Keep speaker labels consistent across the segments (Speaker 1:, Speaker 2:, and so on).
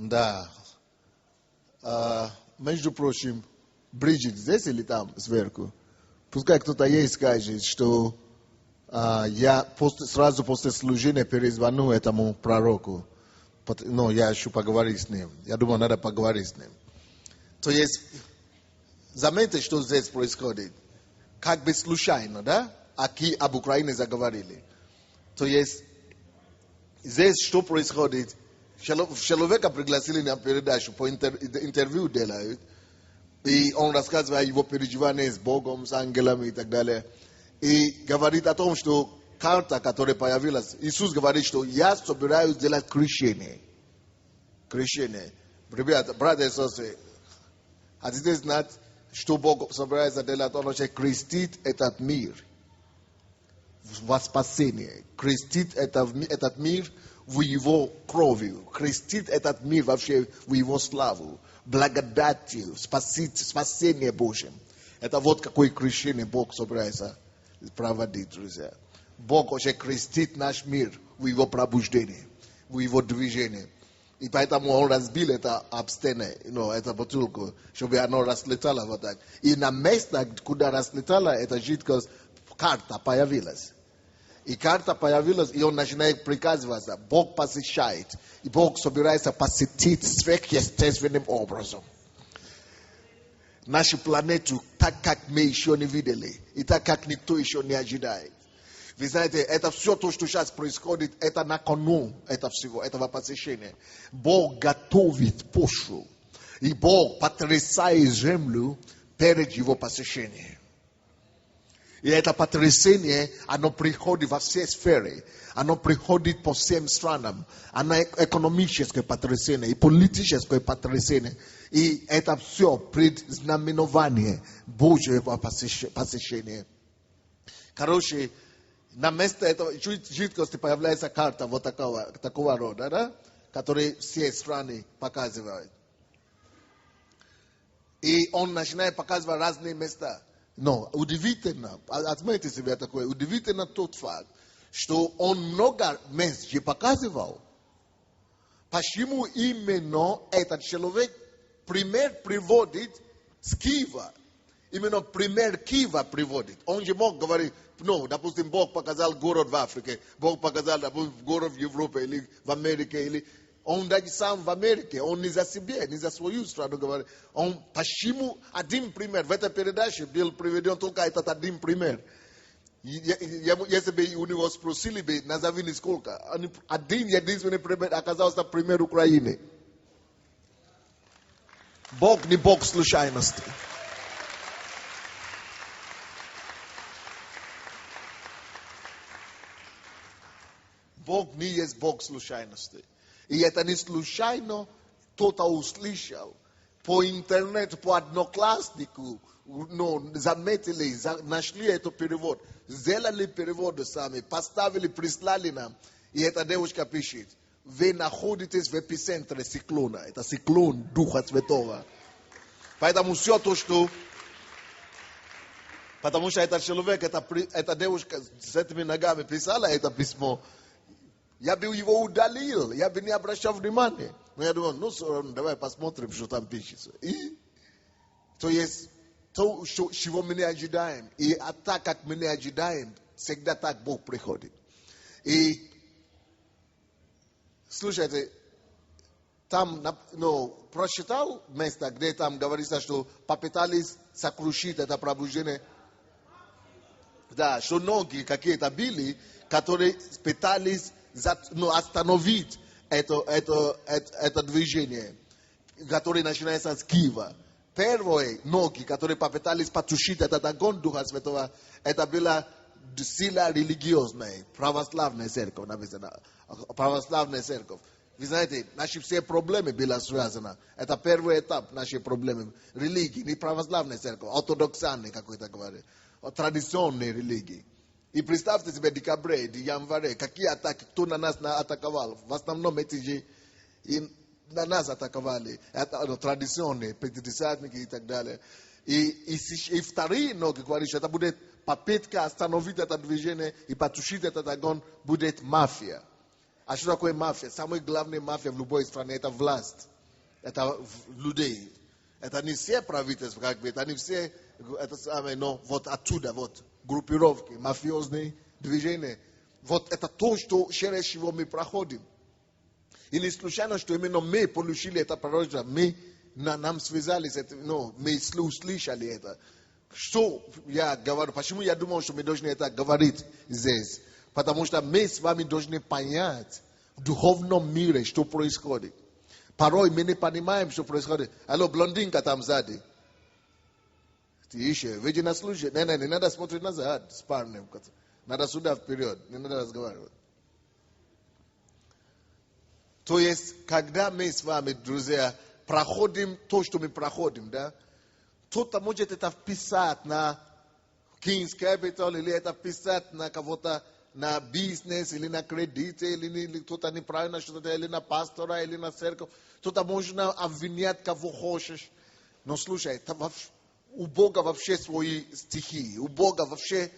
Speaker 1: Да. Между прочим, Бриджит здесь или там, сверху? Пускай кто-то ей скажет, что я сразу после служения перезвоню этому пророку. Но я еще поговорю с ним. Я думаю, надо поговорить с ним. То есть, заметьте, что здесь происходит. Как бы случайно, да? Об Украине заговорили. То есть, здесь что происходит? Человека пригласили на передачу, по интервью делают. И он рассказывает о его переживаниях с Богом, с ангелами и так далее. И говорит о том, что карта, которая появилась, Иисус говорит, что я собираюсь делать крещение. Крещение. Ребята, братья и сестры, хотите знать, что Бог собирается делать? Он хочет крестить этот мир во спасение. Крестить этот мир в его кровью. Крестить этот мир вообще в его славу. Благодатью, спасение Божьим. Это вот какое крещение Бог собирается проводить, друзья. Бог хочет крестить наш мир в его пробуждении, в его движении. И поэтому он разбил это обстены, эту бутылку, чтобы оно разлетало вот так. И на место, куда разлетало, эта жидкость, карта появилась. И карта появилась, и он начинает приказывать. Бог посещает. И Бог собирается посетить сверхъестественным образом нашу планету, так как мы еще не видели. И так как никто еще не ожидает. Вы знаете, это все то, что сейчас происходит, это накануне этого посещения. Бог готовит почву. И Бог потрясает землю перед его посещением. И это потрясение, оно приходит во все сферы. Оно приходит по всем странам. Оно экономическое потрясение и политическое потрясение. И это все предзнаменование Божьего посещения. Короче, на место этого жидкости появляется карта вот такого рода, да? Которую все страны показывают. И он начинает показывать разные места. Но удивительно, отметьте себе такое, удивительно тот факт, что он много мест же показывал. Почему именно этот человек пример приводит с Киева? Именно пример Киева приводит. Он же мог говорить, допустим, Бог показал город в Африке, Бог показал, допустим, город в Европе или в Америке, или... Он даже сам в Америке, он не за себя, не за свою страну говорит. Он почему один пример, в этой передаче был приведен только этот один пример. Если бы у него спросили бы, назови несколько, один единственный пример оказался пример Украины. Бог не Бог случайности. Бог не есть Бог случайности. И это не случайно кто-то услышал по интернету, по однокласснику, заметили, нашли этот перевод, сделали перевод сами, поставили, прислали нам. И эта девушка пишет, вы находитесь в эпицентре циклона. Это циклон Духа Святого. Поэтому все то, что... Потому что этот человек, эта девушка с этими ногами писала это письмо. Я бы его удалил, я бы не обращал внимания. Но я думаю, давай посмотрим, что там пишется. И то есть то, чего мы не ожидаем. И так, как мы не ожидаем, всегда так Бог приходит. И слушайте, там, прочитал место, где там говорится, что попытались сокрушить это пробуждение. Да, что ноги какие-то были, которые пытались остановить это движение, которое начинается с Киева. Первые ноги, которые попытались потушить этот огонь Духа Святого, это была сила религиозная, православная церковь, написано. Православная церковь. Вы знаете, наши все проблемы были связаны. Это первый этап наших проблем. Религии, не православная церковь, ортодоксальная какой-то говорит, традиционные религии. И представьте себе декабре, январе, какие атаки, кто на нас атаковал. В основном эти же и на нас атаковали. Это традиционные, пятидесятники и так далее. И вторые ноги говорят, что это будет попытка остановить это движение и потушить этот огонь, будет мафия. А что такое мафия? Самая главная мафия в любой стране – это власть. Это людей. Это не все правительства, как бы, это не все, это самое, но вот оттуда, вот, группировки, мафиозные движения. Вот это то, что через чего мы проходим. И не случайно, что именно мы получили это пророчество, нам связались, мы услышали это. Что я говорю, почему я думал, что мы должны это говорить здесь? Потому что мы с вами должны понять в духовном мире, что происходит. Порой мы не понимаем, что происходит. Алло, блондинка там сзади. Ты еще, выйди на служение. Не надо смотреть назад с парнем. Надо сюда вперед, не надо разговаривать. То есть, когда мы с вами, друзья, проходим то, что мы проходим, да, кто-то может это вписать на King's Capital, или это вписать на кого-то, на бизнес, или на кредиты, или кто-то неправильно что-то, или на пастора, или на церковь. Кто-то можно обвинять кого хочешь. Но слушай, у Бога вообще свои стихии, у Бога вообще,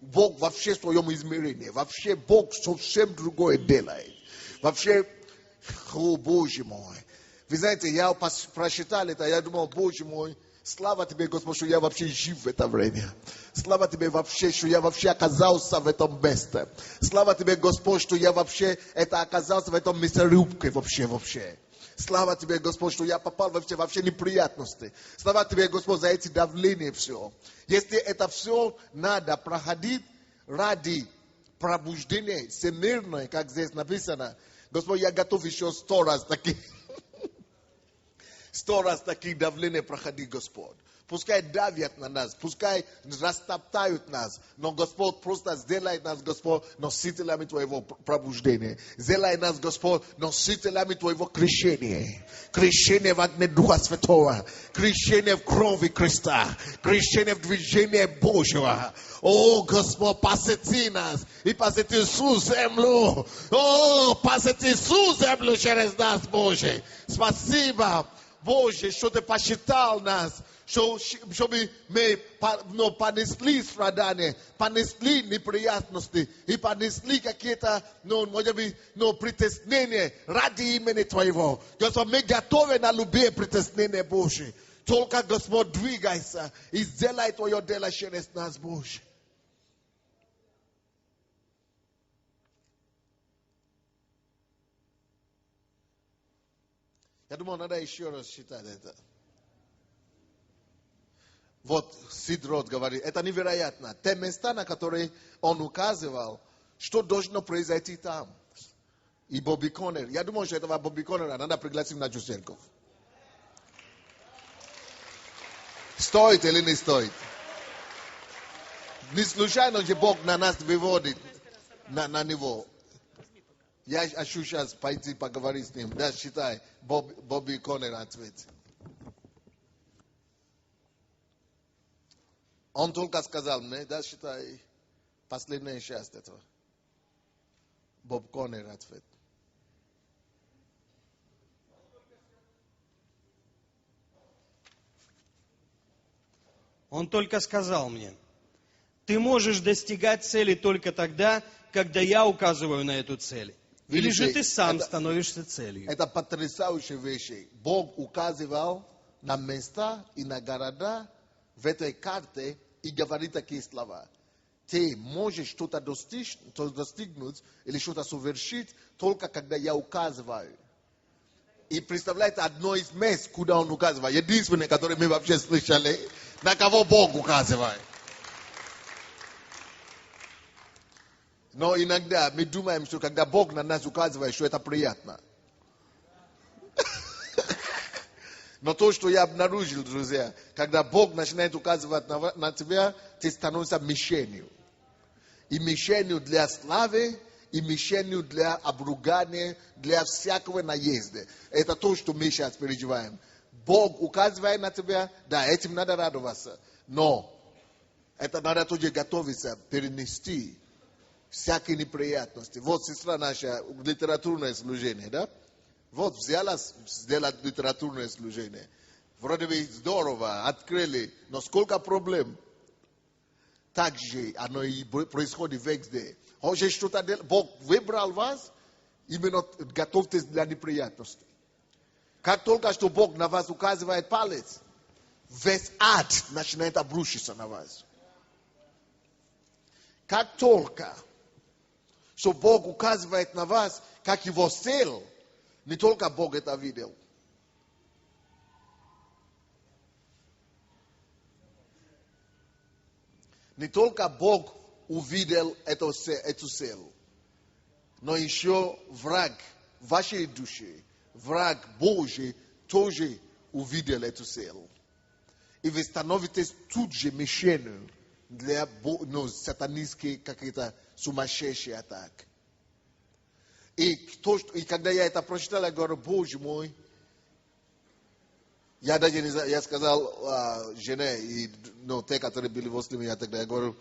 Speaker 1: Бог вообще в своем измерении, вообще Бог совсем другое делает. Вообще, о Боже мой. Вы знаете, я прочитал это, я думал, Боже мой, слава тебе, Господь, что я вообще жив в это время. Слава тебе вообще, что я вообще оказался в этом месте. Слава тебе, Господь, что я вообще оказался в этом мясорубке вообще. Слава тебе, Господь, что я попал вообще неприятности. Слава тебе, Господь, за эти давления все. Если это все надо проходить ради пробуждения всемирное, как здесь написано, Господь, я готов еще 100 раз таких. 100 раз таких давлений проходить, Господь. Пускай давят на нас, пускай растоптают нас, но Господь просто сделай нас, Господь, носителями Твоего пробуждения. Сделай нас, Господь, носителями Твоего крещения. Крещение в огне Духа Святого, крещение в крови Христа, крещение в движении Божьего. О, Господь, посети нас и посети всю землю. О, посети всю землю через нас, Боже. Спасибо, Боже, что Ты посчитал нас, чтобы мы понесли страдания, понесли неприятности и понесли какие-то, может быть, притеснения ради имени Твоего. Господь, мы готовы на любые притеснения, Боже. Только, Господь, двигайся и сделай Твое дело через нас, Боже. Я думаю, надо еще раз читать это. Вот Сидрот говорит, это невероятно. Те места, на которые он указывал, что должно произойти там. И Бобби Коннер. Я думаю, что этого Бобби Коннера надо пригласить в нашу церковь. Стоит или не стоит? Не случайно, что Бог на нас выводит на него. Я хочу сейчас пойти поговорить с ним. Да, считай, Бобби Коннер ответ. Он только сказал мне, да, считай, последняя часть этого. Боб Коннер ответ.
Speaker 2: Он только сказал мне, ты можешь достигать цели только тогда, когда я указываю на эту цель. Или же ты сам становишься целью.
Speaker 1: Это потрясающие вещи. Бог указывал на места и на города в этой карте и говорит такие слова. Ты можешь что-то достигнуть или что-то совершить только когда я указываю. И представляете, одно из мест, куда он указывает. Единственное, которое мы вообще слышали, на кого Бог указывает. Но иногда мы думаем, что когда Бог на нас указывает, что это приятно. Но то, что я обнаружил, друзья, когда Бог начинает указывать на тебя, ты становишься мишенью. И мишенью для славы, и мишенью для обругания, для всякого наезда. Это то, что мы сейчас переживаем. Бог указывает на тебя, да, этим надо радоваться. Но это надо тоже готовиться, перенести всякие неприятности. Вот сестра наша, литературное служение, да? Вот взяла сделать литературное служение. Вроде бы здорово, открыли, но сколько проблем. Так же оно и происходит везде. Хочешь что-то делать? Бог выбрал вас, именно готовьтесь для неприятностей. Как только что Бог на вас указывает палец, весь ад начинает обрушиться на вас. Как только что Бог указывает на вас, как его цель, не только Бог это видел. Не только Бог увидел эту цель, но еще враг вашей души, враг Божий тоже увидел эту цель. И вы становитесь тут же мишенью для сатанинских каких-то сумасшедших атак. И когда я это прочитал, я говорю, Боже мой, я даже не знаю, я сказал жене и те, которые были возле меня тогда, я говорю,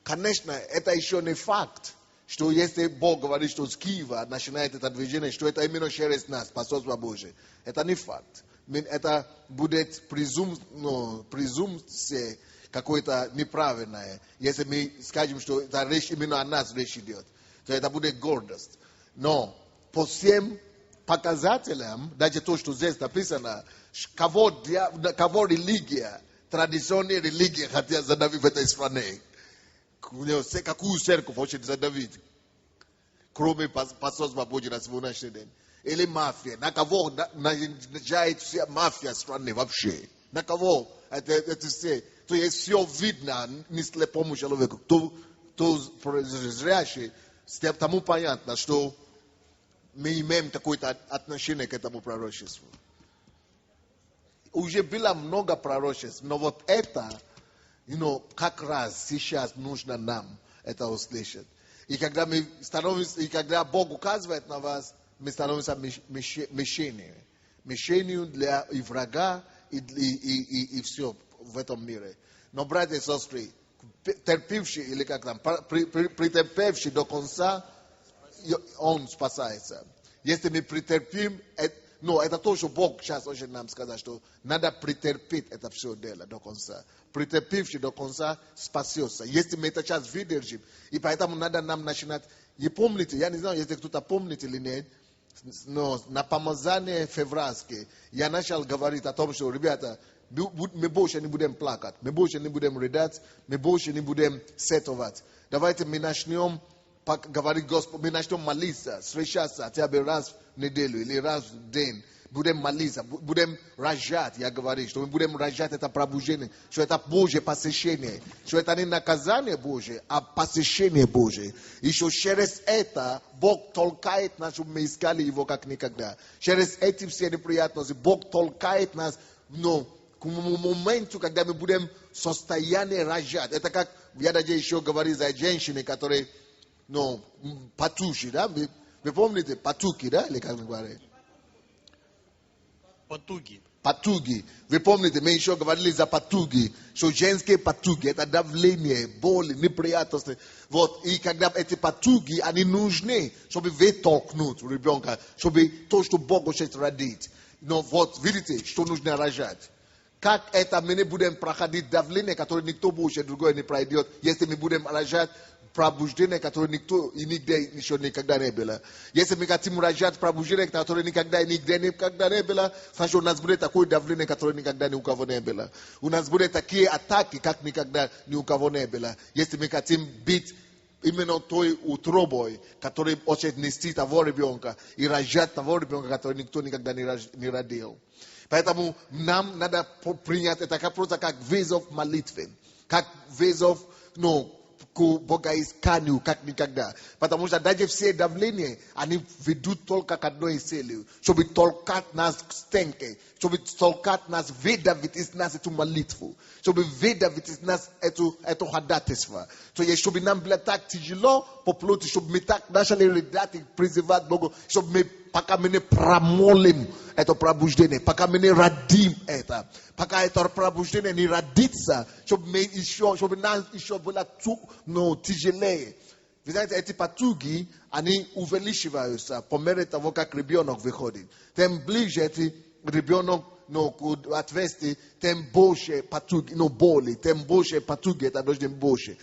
Speaker 1: конечно, это еще не факт, что если Бог говорит, что с Киева начинает это движение, что это именно через нас, посольство Божие. Это не факт. Это будет презумпция какое-то неправильное. Если мы скажем, что это речь именно о нас речь идет, то это будет гордость. Но по всем показателям, даже то, что здесь написано, кого религия, традиционная религия хотят задавить в этой стране. Какую церковь хочет задавить? Кроме посольства Божьего на сегодняшний день. Или мафия. На кого наезжает вся мафия страны вообще? На кого? Это все. То есть все видно не слепому человеку. То зрящий, тому понятно, что мы имеем какое-то отношение к этому пророчеству. Уже было много пророчеств, но вот это, как раз сейчас нужно нам это услышать. И когда мы становимся, и когда Бог указывает на вас, мы становимся мишенью. Мишенью для и врага, и все в этом мире. Но, братья и сестры, терпевший, или как там, претерпевший до конца, он спасается. Если мы претерпим, это то, что Бог сейчас хочет нам сказать, что надо претерпеть это все дело до конца. Претерпевший до конца спасется. Если мы это сейчас выдержим, и поэтому надо нам начинать. И помните, я не знаю, если кто-то помнит или нет, но на помазание февральское я начал говорить о том, что, ребята, мы больше не будем плакать, мы больше не будем рыдать, мы больше не будем сетовать. Давайте мы начнем говорить Господу, мы начнем молиться, встречаться хотя бы раз в неделю или раз в день. Будем молиться, будем рожать, я говорю, что мы будем рожать это пробуждение, что это Божье посещение, что это не наказание Божье, а посещение Божье. И что через это Бог толкает нас, чтобы мы искали Его как никогда. Через эти все неприятности Бог толкает нас, к моменту, когда мы будем в состоянии рожать. Это как, я даже еще говорю за женщины, которые, патуши, да? Вы помните, патуки, да? Или как мы говорим? Патуги. Вы помните, мы еще говорили за патуги, что женские патуги, это давление, боли, неприятности. Вот, и когда эти патуги, они нужны, чтобы вытолкнуть ребенка, чтобы то, что Бог хочет родить. Но вот, видите, что нужно рожать. Как это мы не будем проходить давление, которое никто больше другой не пройдет, если мы будем рожать пробуждение, которое никто и нигде еще никогда не было. Если мы хотим рожать пробуждение, которое никогда и нигде никогда не было, значит, у нас будет такое давление, которое никогда ни у кого не было. У нас будут такие атаки, как никогда ни у кого не было. Если мы хотим быть именно той утробой, который хочет нести того ребенка и рожать того ребенка, который никто никогда не родил. Поэтому нам надо принять это просто как вызов молитвы, как вызов, к богоисканию, как никогда. Потому что даже все давления, они ведут только к одной цели, чтобы толкать нас к стенке, чтобы толкать нас, выдавить из нас эту молитву, чтобы выдавить из нас это ходатайство. То есть, чтобы нам было так тяжело по плоти, чтобы мы так начали рыдать и призывать Бога, чтобы мы, пока мы не промолим это пробуждение, пока мы не родим это, пока это пробуждение не родится, чтобы нас еще было тяжелее. Вы знаете, эти патуги, они увеличиваются по мере того, как ребенок выходит. Тем ближе этот ребенок отвести, тем больше потуги, боли, тем больше потуги это должно больше.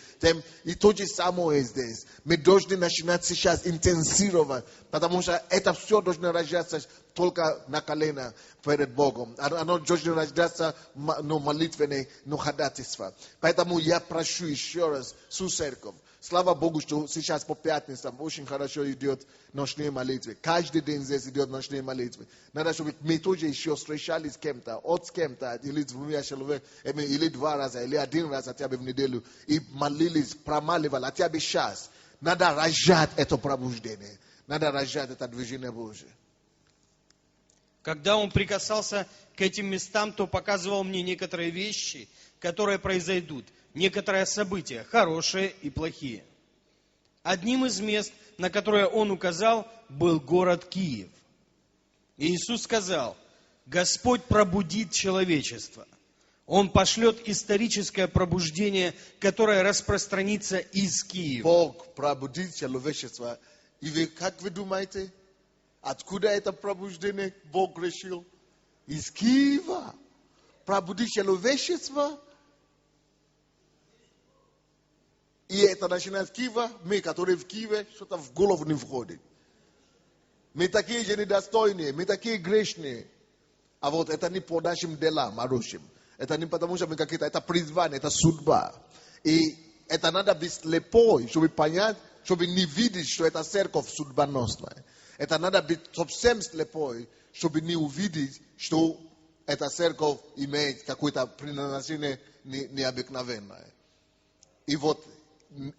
Speaker 1: И то же самое здесь. Мы должны начинать сейчас интенсировать, потому что это все должно рождаться только на колено перед Богом. Оно должно рождаться молитвенной, ходатайства. Поэтому я прошу еще раз всю церковь. Слава Богу, что сейчас по пятницам очень хорошо идет ночные молитвы. Каждый день здесь идет ночные молитвы. Надо, чтобы мы тоже еще встречались с кем-то, с кем-то, или с двумя человеками, или 2 раза, или 1 раз хотя бы в неделю, и молились, промаливали, хотя бы сейчас. Надо рожать это пробуждение. Надо рожать это движение Божие.
Speaker 2: Когда он прикасался к этим местам, то показывал мне некоторые вещи, которые произойдут. Некоторые события, хорошие и плохие. Одним из мест, на которое он указал, был город Киев. И Иисус сказал: Господь пробудит человечество. Он пошлет историческое пробуждение, которое распространится из Киева.
Speaker 1: Бог пробудит человечество. И вы, как вы думаете, откуда это пробуждение Бог решил? Из Киева. Пробудить человечество. И это начинает с Киева, мы, которые в Киеве, что-то в голову не входит. Мы такие же недостойные, мы такие грешные. А вот это не по нашим делам, хорошим. Это не потому, что мы какие-то, это призвание, это судьба. И это надо быть слепой, чтобы понять, чтобы не видеть, что это церковь судьбоносная. Это надо быть совсем слепой, чтобы не увидеть, что эта церковь имеет какое-то предназначение необыкновенное. И вот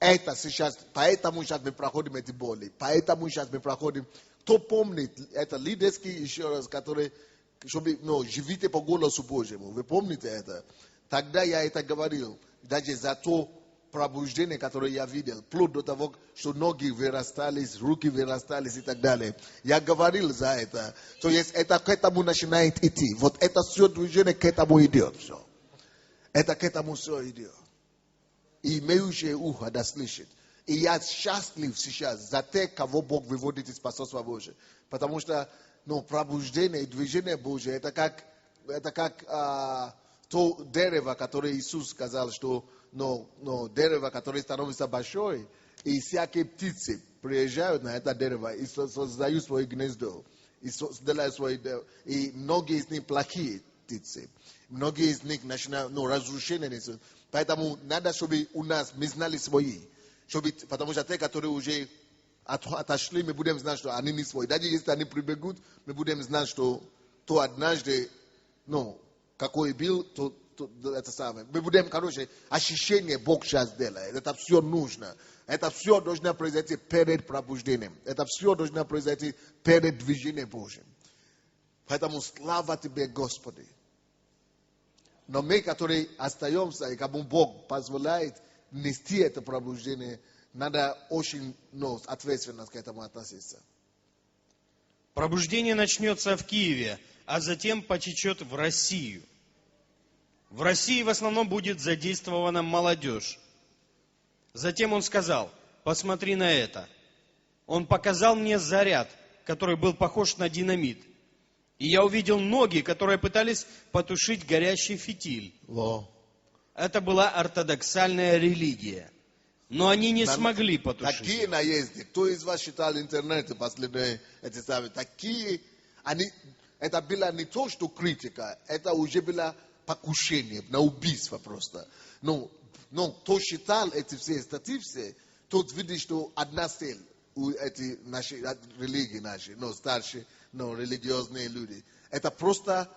Speaker 1: это сейчас, поэтому сейчас мы проходим эти боли, поэтому сейчас мы проходим. Кто помнит, это лидерский еще раз, который, чтобы, живите по голосу Божьему, вы помните это? Тогда я это говорил, даже за то пробуждение, которое я видел, вплоть до того, что ноги вырастались, руки вырастались и так далее. Я говорил за это. То есть это к этому начинает идти. Вот это все движение к этому идет. Все. Это к этому все идет. И имеющее ухо да слышит. И я счастлив сейчас за тех, кого Бог выводит из спасения Божия. Потому что пробуждение и движение Божие, это как то дерево, которое Иисус сказал, что дерево, которое становится большое, и всякие птицы приезжают на это дерево и создают свое гнездо. И многие из них плохие птицы. Многие из них начинают разрушение несут. Поэтому надо, чтобы у нас мы знали свои. Потому что те, которые уже отошли, мы будем знать, что они не свои. Даже если они прибегут, мы будем знать, что то однажды, какой был, то это самое. Мы будем, ощущение Бог сейчас делает. Это все нужно. Это все должно произойти перед пробуждением. Это все должно произойти перед движением Божьим. Поэтому слава Тебе, Господи. Но мы, которые остаемся, и кому Бог позволяет нести это пробуждение, надо очень ответственно к этому относиться.
Speaker 2: Пробуждение начнется в Киеве, а затем потечет в Россию. В России в основном будет задействована молодежь. Затем он сказал: посмотри на это. Он показал мне заряд, который был похож на динамит. И я увидел ноги, которые пытались потушить горящий фитиль. Это была ортодоксальная религия. Но они не смогли потушить.
Speaker 1: Такие наезды. Кто из вас читал интернет последние эти самые? Такие, это было не то, что критика, это уже было покушение на убийство просто. Но кто читал эти все статьи, тот видит, что одна цель у эти наши религии наши, старшие, религиозные люди. Это просто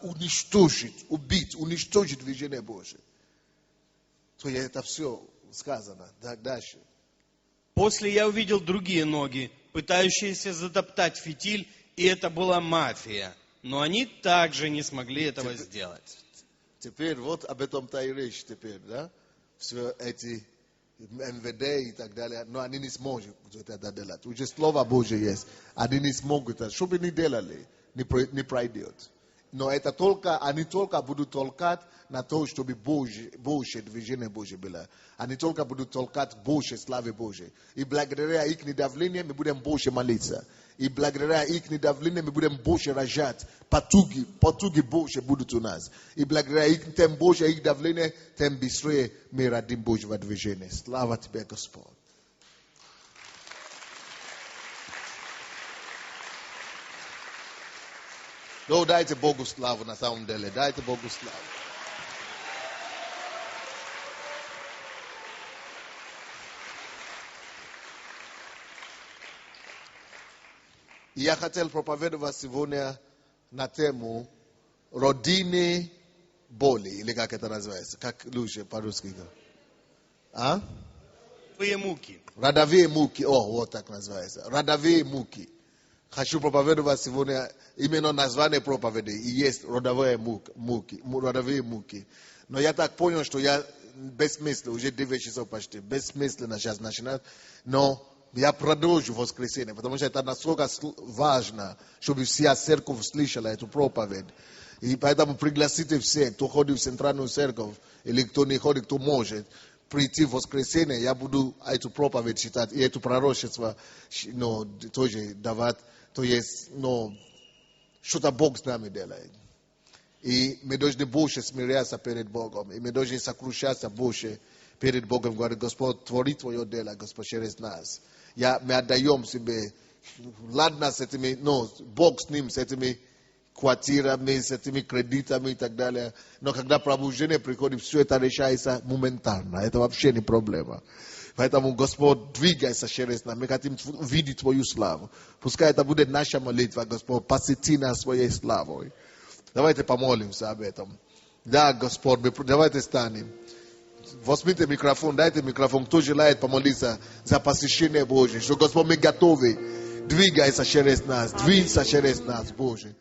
Speaker 1: уничтожить, убить, уничтожить движение Божие. То это все сказано. Дальше.
Speaker 2: После я увидел другие ноги, пытающиеся затоптать фитиль, и это была мафия. Но они также не смогли этого сделать.
Speaker 1: Теперь вот об этом-то и речь теперь, да? Все эти МВД и так далее, но они не смогут это делать. Уже Слово Божье есть. Они не смогут это. Что бы ни делали, не пройдет. Но это только, они только будут толкать на то, чтобы больше движения Божье было. Они только будут толкать больше славы Божьей. И благодаря их давлению мы будем больше молиться. И благодаря их давлению мы будем больше рожать. Потуги больше будут у нас. И благодаря их тем больше их давление, тем быстрее мы родим Божьего движения. Слава тебе, Господь. Ну, дайте Богу славу на самом деле. Дайте Богу славу. Я хотел проповедовать сегодня на тему родины боли, или как это называется, как лучше по-русски. А?
Speaker 2: Родовые муки.
Speaker 1: Родовые муки, вот так называется. Родовые муки. Хочу проповедовать сегодня именно название проповеди. И есть родовые муки. Но я так понял, что я бессмысленно, уже 9 часов почти, бессмысленно сейчас начинать. Но я продолжу в воскресенье, потому что это настолько важно, чтобы вся церковь слышала эту проповедь. И поэтому пригласите всех, кто ходит в центральную церковь, или кто не ходит, кто может, прийти в воскресенье. Я буду эту проповедь читать, и это пророчество тоже давать. То есть, что-то Бог с нами делает. И мы должны больше смиряться перед Богом. И мы должны сокрушаться больше перед Богом. Говорить: Господь, твори Твое дело, Господь, через нас. Мы отдаем себе. Ладно с этими, Бог с ним, с этими квартирами, с этими кредитами и так далее. Но когда пробуждение приходит, все это решается моментально. Это вообще не проблема. Поэтому, Господь, двигайся через нас. Мы хотим видеть Твою славу. Пускай это будет наша молитва, Господь. Посети нас своей славой. Давайте помолимся об этом. Да, Господь, давайте станем. Возьмите микрофон, дайте микрофон. Кто желает помолиться за посещение Божье? Что, Господь, мы готовы. Двигайся через нас. Двигайся через нас, Боже.